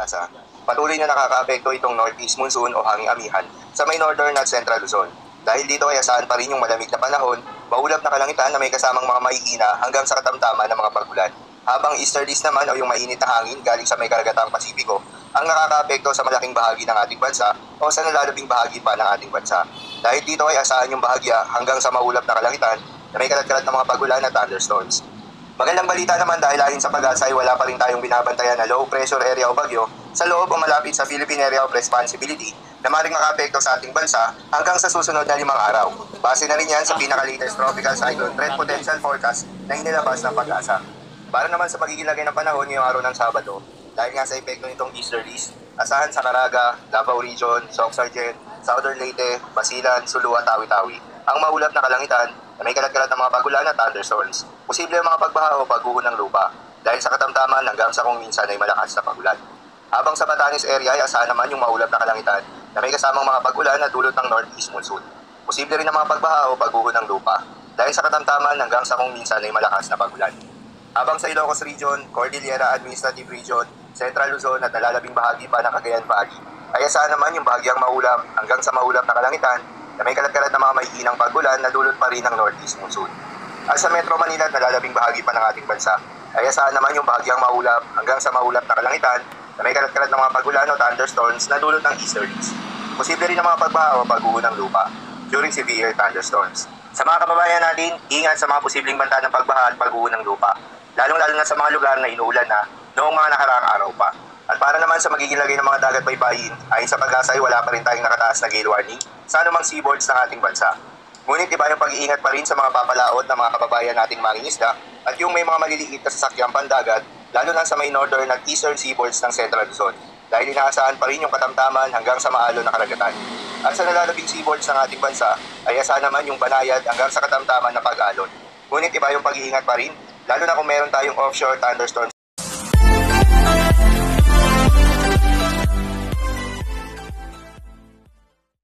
pag-asa. Patuloy na nakakaapekto itong northeast monsoon o hanging amihan sa may northern at central Luzon. Dahil dito ay asahan pa rin yung malamig na panahon, maulap na kalangitan na may kasamang mga mahihina hanggang sa katamtaman ng mga pagulan. Habang easterlies naman o yung mainit na hangin galing sa may karagatang Pasipiko ang nakakaapekto sa malaking bahagi ng ating bansa o sa nalalabing bahagi pa ng ating bansa. Dahil dito ay asahan yung bahagya hanggang sa maulap na kalangitan na may kalat-kalat na mga pagulan at thunderstorms. Magandang balita naman dahil ayon sa pag-asa ay wala pa rin tayong binabantayan na low pressure area o bagyo sa loob o malapit sa Philippine Area of Responsibility na maaaring makaapekto sa ating bansa hanggang sa susunod na 5 araw. Base na rin yan sa pinaka-latest tropical cyclone threat potential forecast na inilabas ng pag-asa. Para naman sa magiging lagay ng panahon ngayong araw ng Sabado, dahil nga sa epekto nitong easterlies, asahan sa Caraga, Davao Region, Soc-Sargent, Southern Leyte, Basilan, Sulu at Tawi-Tawi ang maulap na kalangitan na may kalat-kalat ng mga pagulan at thunderstorms. Posible ang mga pagbaha o pagguho ng lupa dahil sa katamtaman hanggang sa kung minsan ay malakas na pagulan. Habang sa Batanes area ay asahan naman yung maulap na kalangitan na may kasamang mga pagulan na dulot ng northeast monsoon. Posible rin ang mga pagbaha o pagguho ng lupa dahil sa katamtaman hanggang sa kung minsan ay malakas na pagulan. Habang sa Ilocos Region, Cordillera Administrative Region, Central Luzon at nalalabing bahagi pa ng Cagayan Valley, ay asahan naman yung bahagyang maulap hanggang sa maulap na kalangitan na may kalat-kalat na mga maiinang pagulan na dulot pa rin ng northeast monsoon. At sa Metro Manila at nalalabing bahagi pa ng ating bansa, ay asahan naman yung bahagyang maulap hanggang sa maulap na kalangitan na may kalat-kalat na mga pagulan o thunderstorms na dulot ng easterlies. Posible rin ang mga pagbaha o pagguho ng lupa during severe thunderstorms. Sa mga kababayan natin, ingat sa mga posibleng banta ng pagbaha at pagguho ng lupa, lalong-lalo na sa mga lugar na inuulan na noong mga nakaraang araw pa. At para naman sa magiging lagay ng mga dagat baybayin, ayon sa pag-asa ay wala pa rin tayong nakataas na gale warning sa anumang seaboards ng ating bansa. Ngunit iba yung pag-iingat pa rin sa mga papalaot ng mga kababayan nating mangingisda at yung may mga maliliit na sasakyang pandagat, lalo na sa may northern at eastern seaboards ng Central Luzon, dahil inaasahan pa rin yung katamtaman hanggang sa maalon na karagatan. At sa nalalabing seaboards ng ating bansa, ay asahan naman yung banayad hanggang sa katamtaman na pag-alon. Ngunit iba yung pag-iingat pa rin, lalo na kung meron tayong offshore thunderstorms